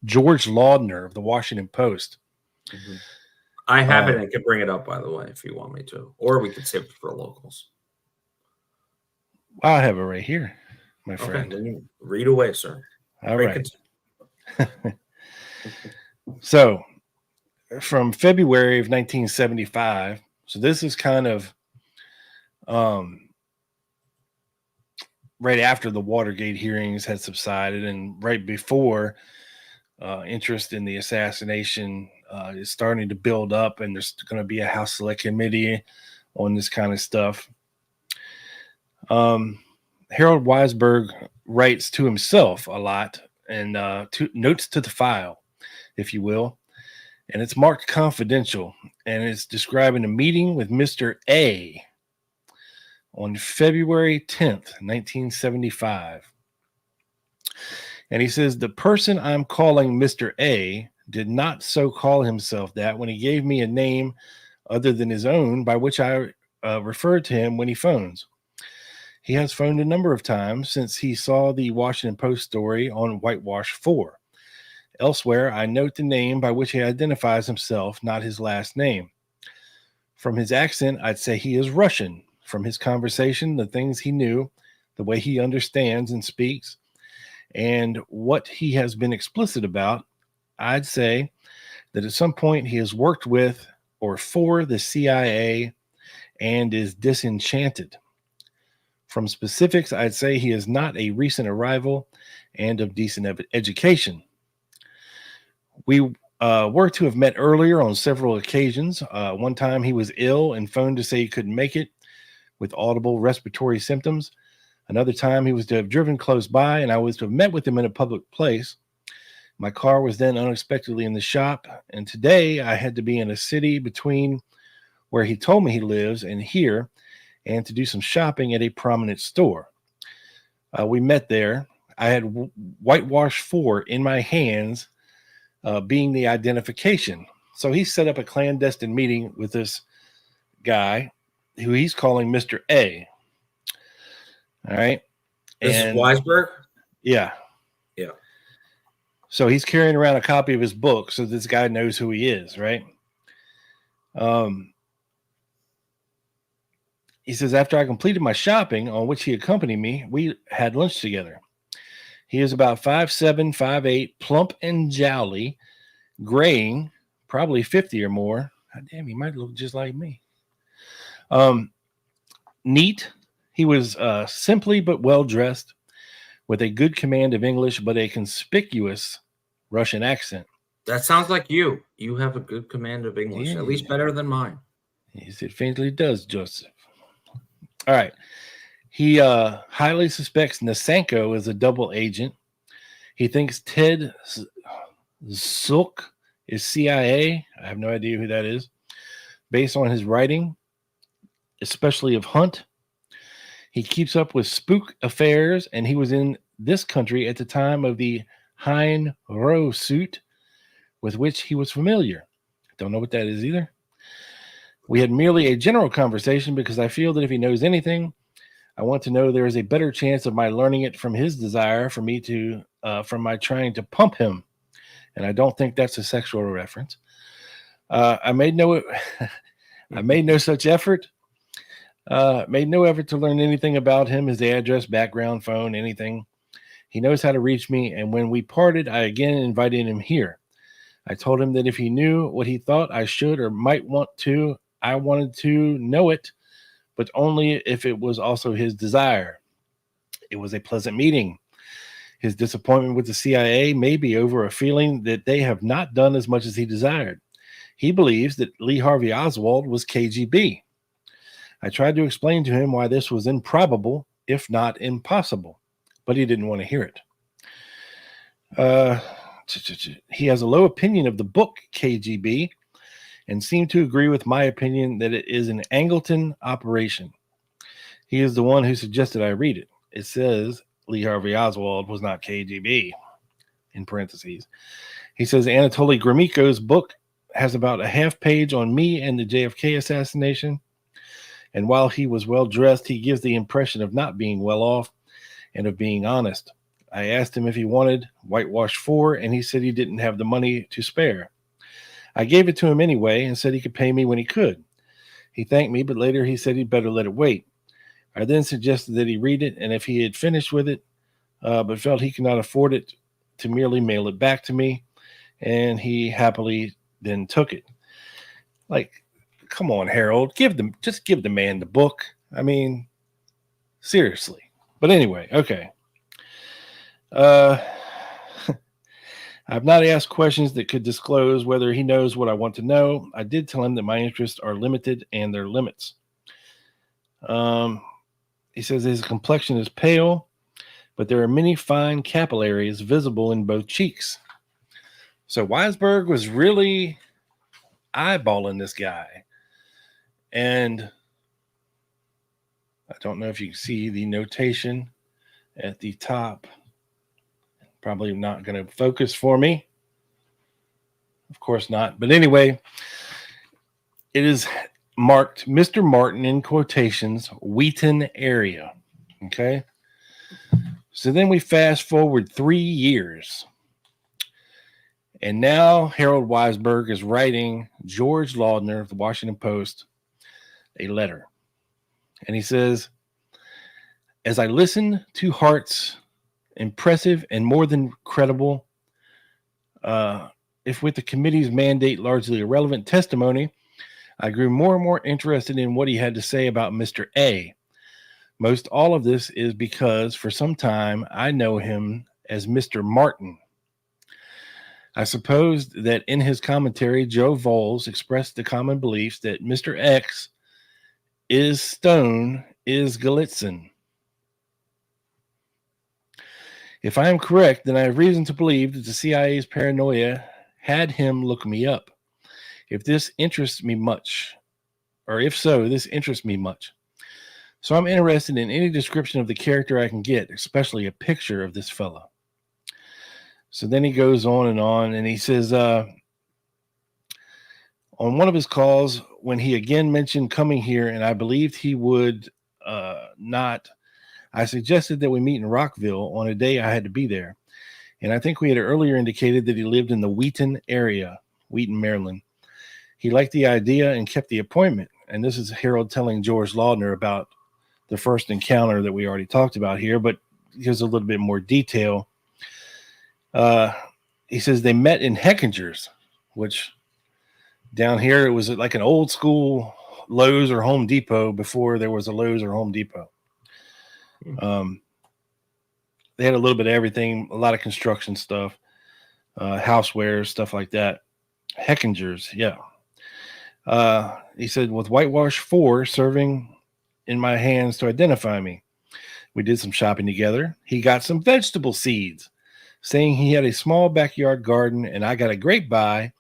George Laudner of the Washington Post. Mm-hmm. I have it and can bring it up, by the way, if you want me to. Or we could save it for locals. I have it right here, my friend. Okay, then read away, sir. All right. So, from February of 1975, so this is kind of right after the Watergate hearings had subsided and right before interest in the assassination is starting to build up, and there's going to be a House Select Committee on this kind of stuff. Harold Weisberg writes to himself a lot and notes to the file, if you will, and it's marked confidential, and it's describing a meeting with Mr. A on February 10th, 1975. And he says, the person I'm calling Mr. A did not so call himself that when he gave me a name other than his own by which I referred to him when he phones. He has phoned a number of times since he saw the Washington Post story on Whitewash 4. Elsewhere, I note the name by which he identifies himself, not his last name. From his accent, I'd say he is Russian. From his conversation, the things he knew, the way he understands and speaks, and what he has been explicit about, I'd say that at some point he has worked with or for the CIA and is disenchanted. From specifics, I'd say he is not a recent arrival and of decent education. We were to have met earlier on several occasions. One time he was ill and phoned to say he couldn't make it with audible respiratory symptoms. Another time he was to have driven close by and I was to have met with him in a public place. My car was then unexpectedly in the shop, and today I had to be in a city between where he told me he lives and here, and to do some shopping at a prominent store. We met there. I had Whitewash 4 in my hands, being the identification. So he set up a clandestine meeting with this guy who he's calling Mr. A. All right. This is Weisberg? Yeah. Yeah. So he's carrying around a copy of his book so this guy knows who he is, right? He says, after I completed my shopping, on which he accompanied me, we had lunch together. He is about 5'7", 5'8", plump and jowly, graying, probably 50 or more. God damn, he might look just like me. Neat. He was simply but well dressed, with a good command of English, but a conspicuous Russian accent. That sounds like you. You have a good command of English, Yeah. at least better than mine. Yes, it faintly does, Joseph. All right. He highly suspects Nasenko is a double agent. He thinks Ted Zook is CIA. I have no idea who that is. Based on his writing, especially of Hunt. He keeps up with spook affairs, and he was in this country at the time of the Hein Roe suit, with which he was familiar. Don't know what that is either. We had merely a general conversation because I feel that if he knows anything, I want to know there is a better chance of my learning it from his desire for me to, from my trying to pump him. And I don't think that's a sexual reference. I made no such effort. Made no effort to learn anything about him, his address, background, phone, anything. He knows how to reach me. And when we parted, I again invited him here. I told him that if he knew what he thought I should or might want to, I wanted to know it, but only if it was also his desire. It was a pleasant meeting. His disappointment with the CIA may be over a feeling that they have not done as much as he desired. He believes that Lee Harvey Oswald was KGB. I tried to explain to him why this was improbable, if not impossible, but he didn't want to hear it. He has a low opinion of the book KGB and seemed to agree with my opinion that it is an Angleton operation. He is the one who suggested I read it. It says Lee Harvey Oswald was not KGB, in parentheses. He says Anatoly Gromyko's book has about a half page on me and the JFK assassination. And while he was well dressed, he gives the impression of not being well off and of being honest. I asked him if he wanted Whitewash 4, and he said he didn't have the money to spare. I gave it to him anyway and said he could pay me when he could. He thanked me, but later he said he'd better let it wait. I then suggested that he read it, and if he had finished with it, but felt he could not afford it, to merely mail it back to me, and he happily then took it. Like, come on, Harold, just give the man the book. I mean, seriously. But anyway, okay. I've not asked questions that could disclose whether he knows what I want to know. I did tell him that my interests are limited and their limits. He says his complexion is pale, but there are many fine capillaries visible in both cheeks. So Weisberg was really eyeballing this guy. And I don't know if you can see the notation at the top. Probably not going to focus for me. Of course not. But anyway, it is marked Mr. Martin in quotations, Wheaton area. Okay. So then we fast forward 3 years. And now Harold Weisberg is writing George Laudner of the Washington Post a letter. And he says, as I listen to Hart's impressive and more than credible, if with the committee's mandate largely irrelevant testimony, I grew more and more interested in what he had to say about Mr. A. Most all of this is because for some time I know him as Mr. Martin. I supposed that in his commentary, Joe Voles expressed the common beliefs that Mr. X is Stone is Galitzin. If I am correct, then I have reason to believe that the CIA's paranoia had him look me up. If this interests me much, or if so, this interests me much. So I'm interested in any description of the character I can get, especially a picture of this fella. So then he goes on, and he says, on one of his calls, when he again mentioned coming here, and I believed he would not, I suggested that we meet in Rockville on a day I had to be there. And I think we had earlier indicated that he lived in the Wheaton area, Wheaton, Maryland. He liked the idea and kept the appointment. and this is Harold telling George Laudner about the first encounter that we already talked about here, but here's a little bit more detail. He says they met in Heckinger's, which down here it was like an old school Lowe's or Home Depot before there was a Lowe's or Home Depot. They had a little bit of everything, a lot of construction stuff, housewares, stuff like that. Heckinger's, yeah. He said, with whitewash 4 serving in my hands to identify me. We did some shopping together. He got some vegetable seeds, saying he had a small backyard garden, and I got a great buy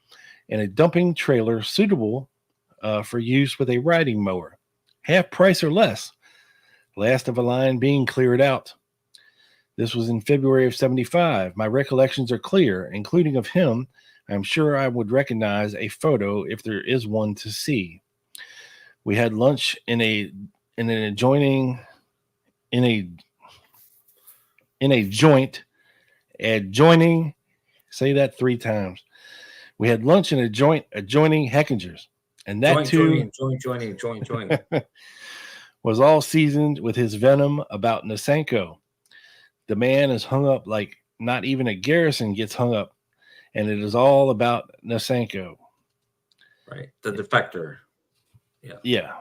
and a dumping trailer suitable for use with a riding mower. Half price or less. Last of a line being cleared out. This was in February of 75. My recollections are clear, including of him. I'm sure I would recognize a photo if there is one to see. We had lunch in a joint adjoining. Say that 3 times. We had lunch in a joint adjoining Heckinger's, and that joining was all seasoned with his venom about Nasenko. The man is hung up like not even a garrison gets hung up, and it is all about Nasenko. Right, the defector. Yeah.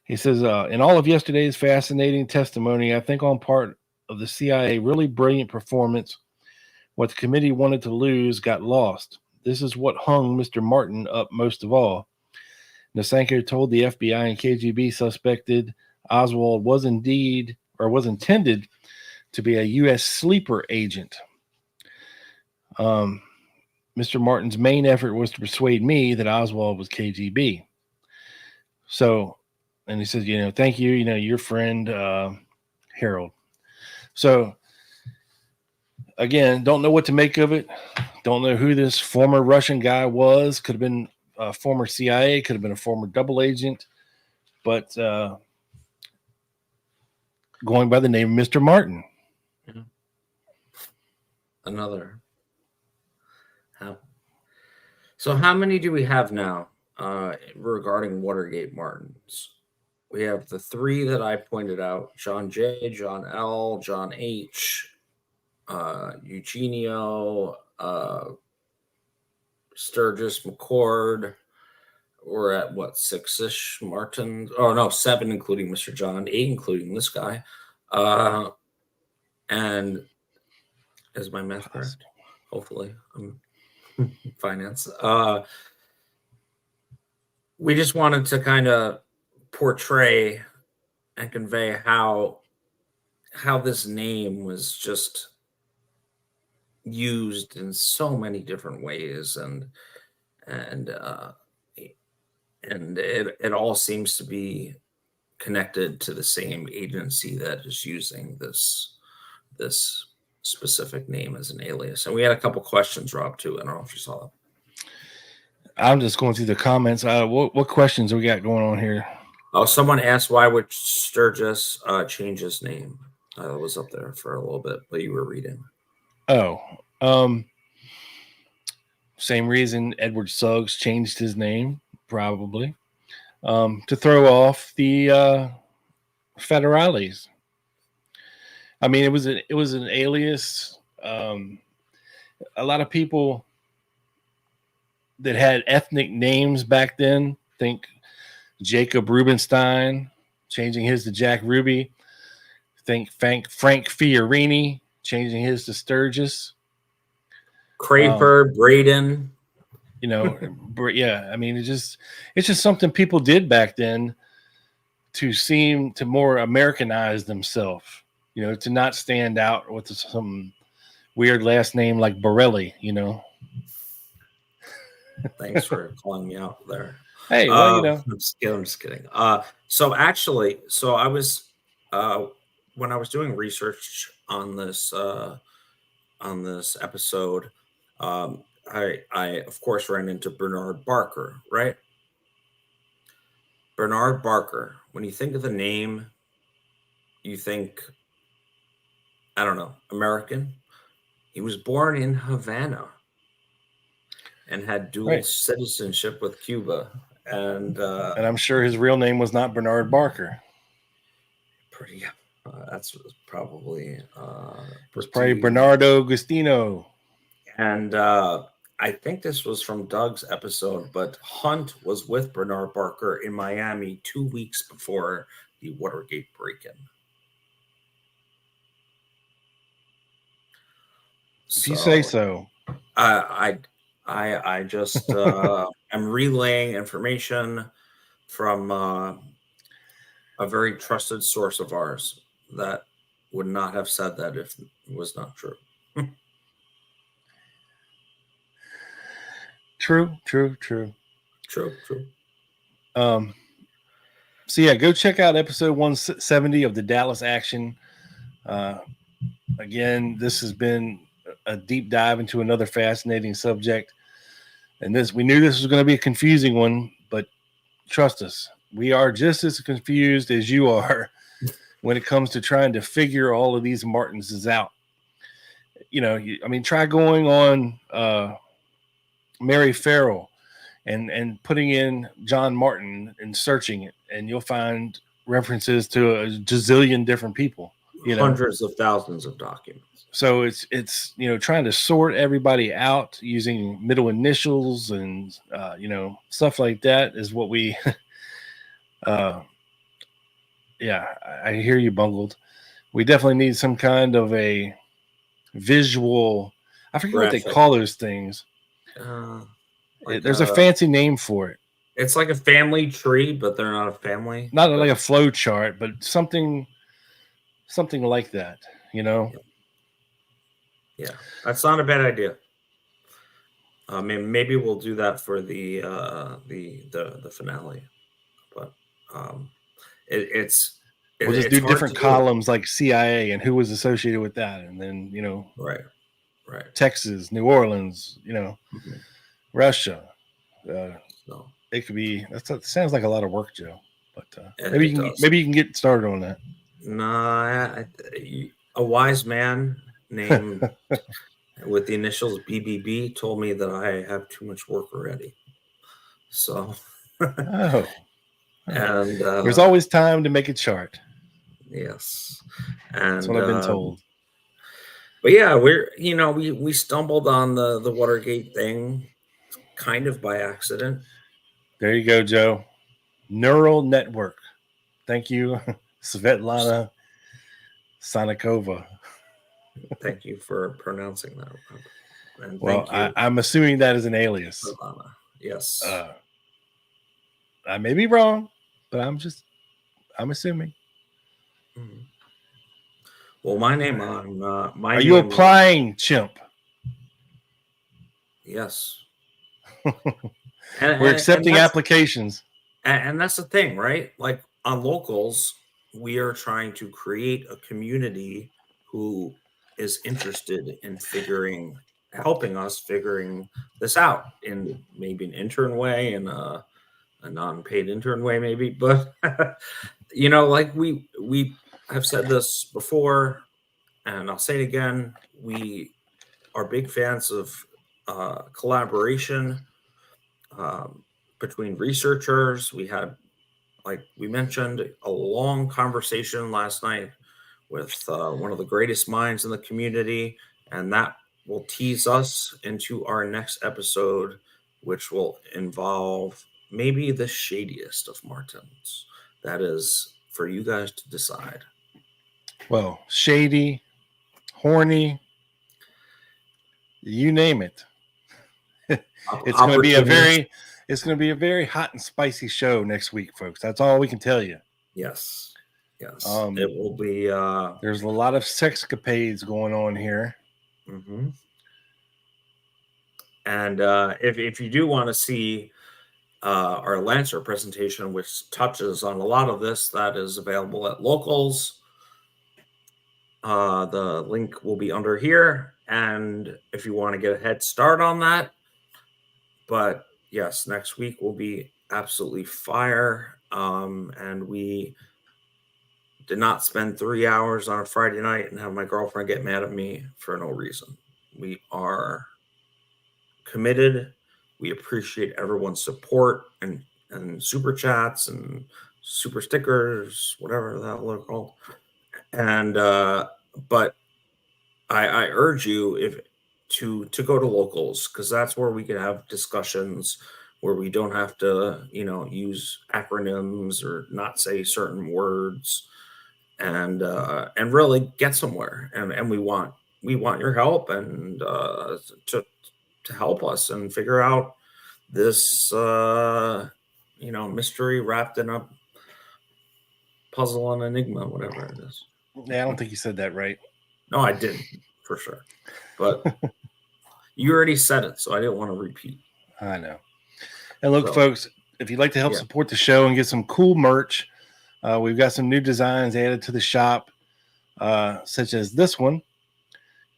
He says, in all of yesterday's fascinating testimony, I think on part of the CIA really brilliant performance, what the committee wanted to lose got lost. This is what hung Mr. Martin up most of all. Nasenko told the FBI and KGB suspected Oswald was intended to be a U.S. sleeper agent. Mr. Martin's main effort was to persuade me that Oswald was KGB. So, and he says, thank you, your friend, Harold. So, again, don't know what to make of it. Don't know who this former Russian guy was. Could have been a former CIA, could have been a former double agent, but going by the name of Mr. Martin. Yeah. Another. So how many do we have now regarding Watergate Martins? We have the 3 that I pointed out: John J., John L., John H., Eugenio, Sturgis, McCord. We're at what, 6-ish Martins? Oh no, 7 including Mr. John, 8 including this guy. And is my math correct? Hopefully. Finance. We just wanted to kind of portray and convey how this name was just used in so many different ways, and it all seems to be connected to the same agency that is using this specific name as an alias. And we had a couple questions, Rob, too. I don't know if you saw them. I'm just going through the comments. What questions we got going on here? Oh, someone asked why would Sturgis change his name? I was up there for a little bit, but you were reading. Oh, same reason Edward Suggs changed his name, probably, to throw off the federales. I mean, it was an alias. A lot of people that had ethnic names back then, think Jacob Rubenstein changing his to Jack Ruby. Think Frank Fiorini changing his to Sturgis. Crayford, Braden. Yeah. I mean, it's just something people did back then to seem to more Americanize themselves. To not stand out with some weird last name like Borelli, Thanks for calling me out there. Hey, well, I'm just kidding. So I was when I was doing research on this episode, I of course ran into Bernard Barker, right? Bernard Barker. When you think of the name, you think, I don't know, American. He was born in Havana and had dual citizenship with Cuba And I'm sure his real name was not Bernard Barker. pretty. That's probably. It was probably Bernardo Agostino. And I think this was from Doug's episode, but Hunt was with Bernard Barker in Miami 2 weeks before the Watergate break-in. If you say so. I just am relaying information from a very trusted source of ours that would not have said that if it was not true. True. So yeah, go check out episode 170 of the Dallas Action. Again, this has been a deep dive into another fascinating subject. And we knew this was going to be a confusing one, but trust us, we are just as confused as you are when it comes to trying to figure all of these Martinses out. Try going on Mary Farrell and putting in John Martin and searching it, and you'll find references to a gazillion different people. Hundreds of thousands of documents. So it's trying to sort everybody out using middle initials and stuff like that is what we yeah, I hear you, Bungled. We definitely need some kind of a visual, I forget graphic. What they call those things. There's a fancy name for it. It's like a family tree, but they're not a family. Not like a flow chart, but something like that, Yeah, that's not a bad idea. Maybe we'll do that for the finale, but we'll just do different columns like CIA and who was associated with that, and then right, Texas, New Orleans, Russia. So it could be. That sounds like a lot of work, Joe. But maybe you can get started on that. No, a wise man named with the initials BBB told me that I have too much work already. So, and there's uh, always time to make a chart. Yes, and that's what I've been told. But yeah, we stumbled on the Watergate thing kind of by accident. There you go, Joe. Neural network. Thank you, Svetlana Sanikova. Thank you for pronouncing that. And well, I'm assuming that is an alias. Svetlana. Yes. I may be wrong, but I'm assuming. Mm-hmm. Well, my name on my. Are you applying, chimp? Yes. We're accepting applications. And that's the thing, right? Like on Locals, we are trying to create a community who is interested in helping us figuring this out in maybe an intern way and a non-paid intern way, maybe. But like we have said this before, and I'll say it again. We are big fans of collaboration between researchers. We had, like we mentioned, a long conversation last night with one of the greatest minds in the community, and that will tease us into our next episode, which will involve maybe the shadiest of Martins. That is for you guys to decide. Well, shady, horny, you name it. It's going to be a very hot and spicy show next week, folks. That's all we can tell you. Yes. It will be. There's a lot of sexcapades going on here. Mm-hmm. And if you do want to see our Lancer presentation, which touches on a lot of this, that is available at Locals. The link will be under here, and if you want to get a head start on that. But yes, next week will be absolutely fire. And we did not spend 3 hours on a Friday night and have my girlfriend get mad at me for no reason. We are committed. We appreciate everyone's support and and super chats and super stickers, whatever the hell they're called. And but I urge you to go to locals, because that's where we can have discussions where we don't have to, use acronyms or not say certain words, and really get somewhere. And we want your help, and to help us and figure out this mystery wrapped in a puzzle and enigma, whatever it is. Yeah, I don't think you said that right. No, I didn't, for sure. But you already said it, so I didn't want to repeat. I know. And look, folks, if you'd like to help support the show and get some cool merch, we've got some new designs added to the shop, such as this one,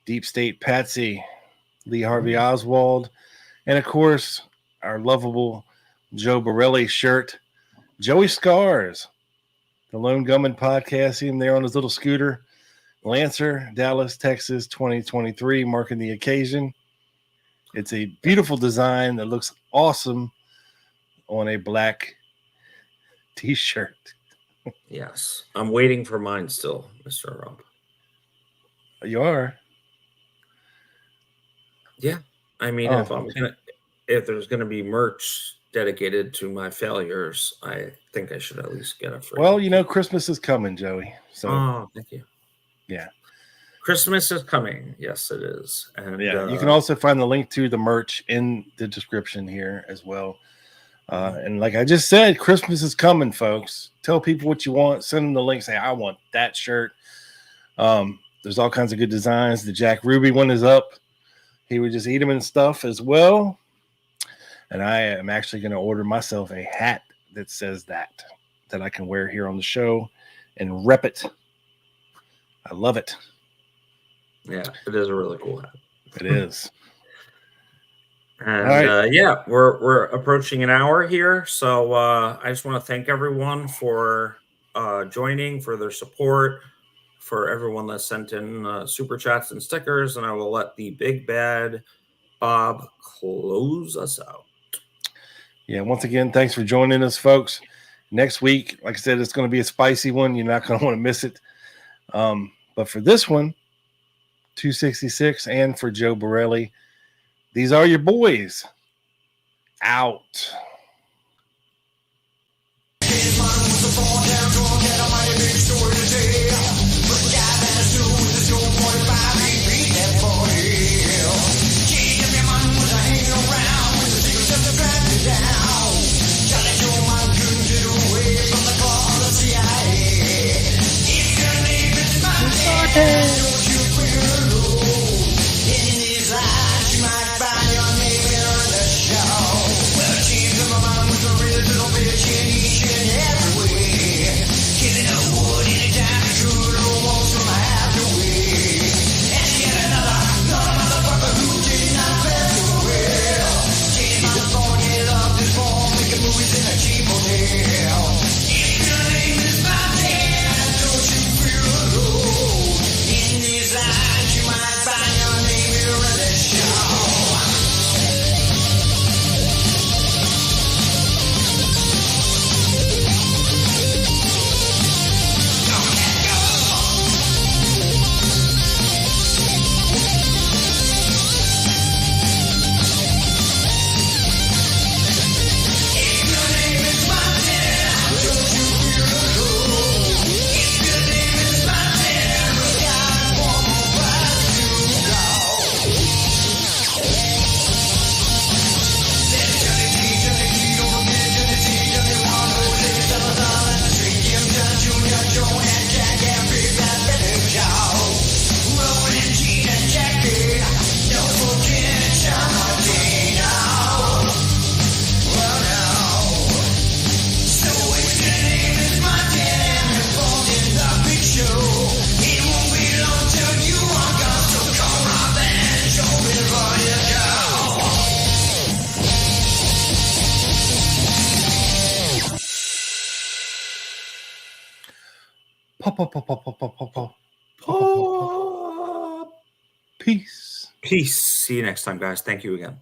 Deep State Patsy, Lee Harvey Oswald, and of course, our lovable Joe Borelli shirt, Joey Scars, the Lone Gunman podcast. See him there on his little scooter. Lancer, Dallas, Texas, 2023, marking the occasion. It's a beautiful design that looks awesome on a black t-shirt. Yes. I'm waiting for mine still, Mr. Rob. You are? Yeah. I mean, if there's gonna be merch dedicated to my failures, I think I should at least get it free. Well, Christmas is coming, Joey. So thank you. Yeah. Christmas is coming. Yes, it is. And you can also find the link to the merch in the description here as well. And like I just said, Christmas is coming, folks. Tell people what you want. Send them the link. Say, I want that shirt. There's all kinds of good designs. The Jack Ruby one is up. He would just eat them and stuff as well. And I am actually going to order myself a hat that says that I can wear here on the show and rep it. I love it. Yeah, it is a really cool hat. It is. And we're approaching an hour here. So I just want to thank everyone for joining, for their support, for everyone that sent in super chats and stickers. And I will let the big bad Bob close us out. Yeah, once again, thanks for joining us, folks. Next week, like I said, it's going to be a spicy one. You're not going to want to miss it. But for this one, 266, and for Joe Borelli, these are your boys. Out. Peace. Peace. See you next time, guys. Thank you again.